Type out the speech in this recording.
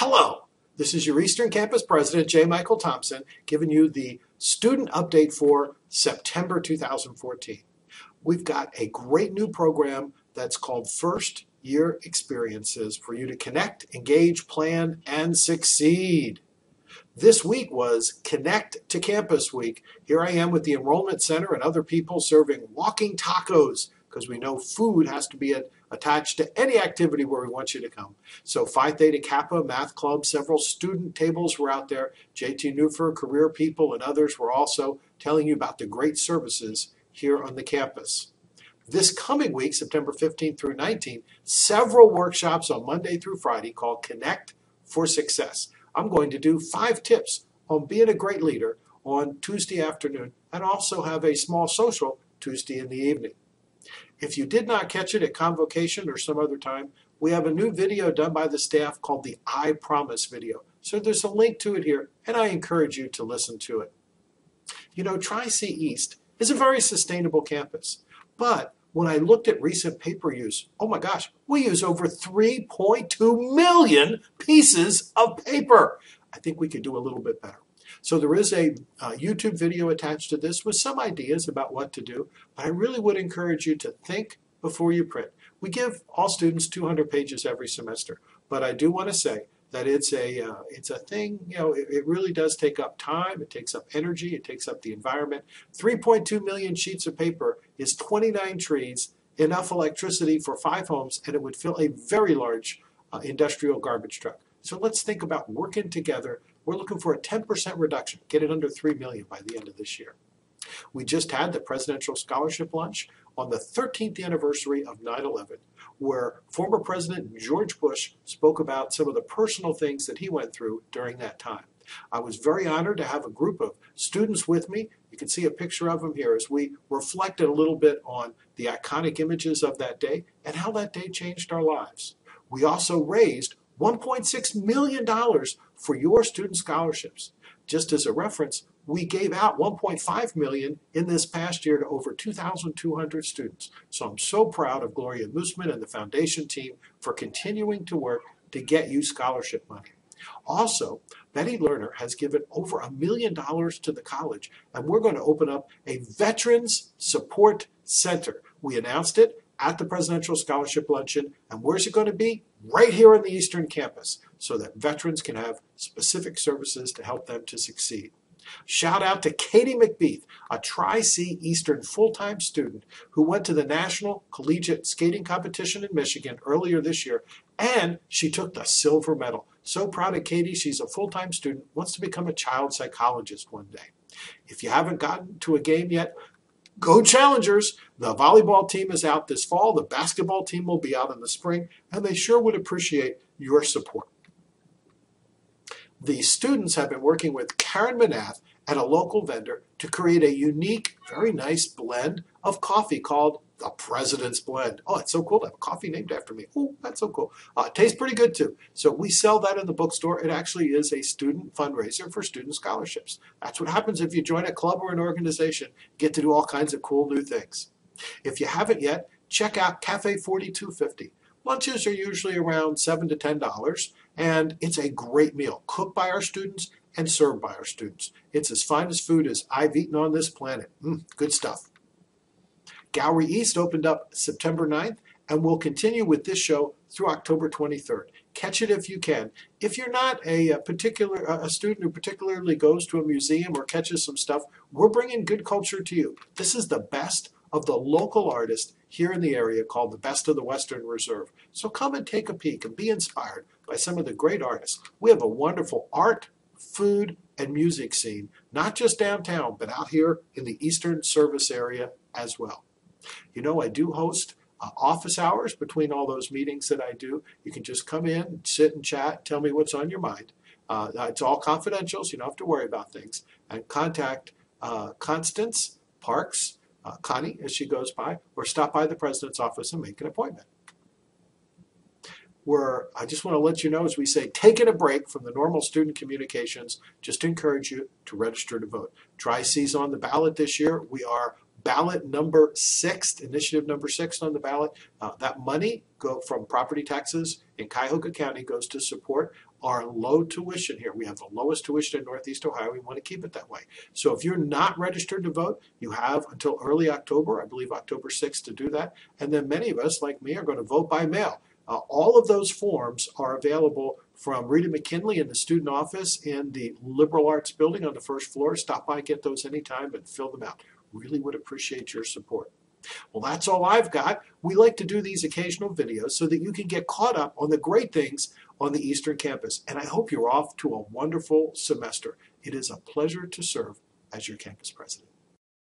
Hello, this is your Eastern Campus President, J. Michael Thompson, giving you the student update for September 2014. We've got a great new program that's called First Year Experiences for you to connect, engage, plan, and succeed. This week was Connect to Campus Week. Here I am with the Enrollment Center and other people serving walking tacos because we know food has to be attached to any activity where we want you to come. So Phi Theta Kappa Math Club, several student tables were out there. JT Newfer, career people, and others were also telling you about the great services here on the campus. This coming week, September 15th through 19th, several workshops on Monday through Friday called Connect for Success. I'm going to do 5 tips on being a great leader on Tuesday afternoon and also have a small social Tuesday in the evening. If you did not catch it at Convocation or some other time, we have a new video done by the staff called the I Promise video. So there's a link to it here, and I encourage you to listen to it. You know, Tri-C East is a very sustainable campus, but when I looked at recent paper use, oh my gosh, we use over 3.2 million pieces of paper. I think we could do a little bit better. So there is a YouTube video attached to this with some ideas about what to do, but I really would encourage you to think before you print. We give all students 200 pages every semester, but I do want to say that it's a thing, you know, it really does take up time, it takes up energy, it takes up the environment. 3.2 million sheets of paper is 29 trees, enough electricity for 5 homes, and it would fill a very large industrial garbage truck. So let's think about working together. We're looking for a 10% reduction, get it under 3 million by the end of this year. We just had the Presidential Scholarship Lunch on the 13th anniversary of 9/11, where former President George Bush spoke about some of the personal things that he went through during that time. I was very honored to have a group of students with me. You can see a picture of them here as we reflected a little bit on the iconic images of that day and how that day changed our lives. We also raised $1.6 million for your student scholarships. Just as a reference, we gave out $1.5 million in this past year to over 2,200 students. So I'm so proud of Gloria Moosman and the foundation team for continuing to work to get you scholarship money. Also, Betty Lerner has given over $1 million to the college, and we're going to open up a Veterans Support Center. We announced it at the Presidential Scholarship Luncheon, and where's it going to be? Right here on the Eastern Campus, so that veterans can have specific services to help them to succeed. Shout out to Katie McBeath, a Tri-C Eastern full-time student who went to the National Collegiate Skating Competition in Michigan earlier this year, and she took the silver medal. So proud of Katie. She's a full-time student, wants to become a child psychologist one day. If you haven't gotten to a game yet, go Challengers! The volleyball team is out this fall. The basketball team will be out in the spring, and they sure would appreciate your support. The students have been working with Karen Manath and a local vendor to create a unique, very nice blend of coffee called the President's Blend. Oh, it's so cool to have a coffee named after me. Oh, that's so cool. It tastes pretty good too. So we sell that in the bookstore. It actually is a student fundraiser for student scholarships. That's what happens if you join a club or an organization. You get to do all kinds of cool new things. If you haven't yet, check out Cafe 4250. Lunches are usually around $7 to $10, and it's a great meal, cooked by our students and served by our students. It's as fine as food as I've eaten on this planet. Good stuff. Gallery East opened up September 9th, and we'll continue with this show through October 23rd. Catch it if you can. If you're not a student who particularly goes to a museum or catches some stuff, we're bringing good culture to you. This is the best of the local artists here in the area called the Best of the Western Reserve. So come and take a peek and be inspired by some of the great artists. We have a wonderful art, food, and music scene, not just downtown, but out here in the Eastern Service area as well. You know, I do host office hours between all those meetings that I do. You can just come in, sit and chat, tell me what's on your mind. It's all confidential, so you don't have to worry about things. And contact Constance Parks, Connie, as she goes by, or stop by the president's office and make an appointment. I just want to let you know, as we say, taking a break from the normal student communications, just to encourage you to register to vote. Tri-C's on the ballot this year. We are ballot number 6, initiative number 6 on the ballot. That money from property taxes in Cuyahoga County goes to support our low tuition here. We have the lowest tuition in Northeast Ohio. We want to keep it that way. So if you're not registered to vote, you have until early October, I believe October 6th, to do that. And then many of us, like me, are going to vote by mail. All of those forms are available from Rita McKinley in the student office in the Liberal Arts building on the first floor. Stop by, get those anytime, and fill them out. Really would appreciate your support. Well, that's all I've got. We like to do these occasional videos so that you can get caught up on the great things on the Eastern Campus. And I hope you're off to a wonderful semester. It is a pleasure to serve as your campus president.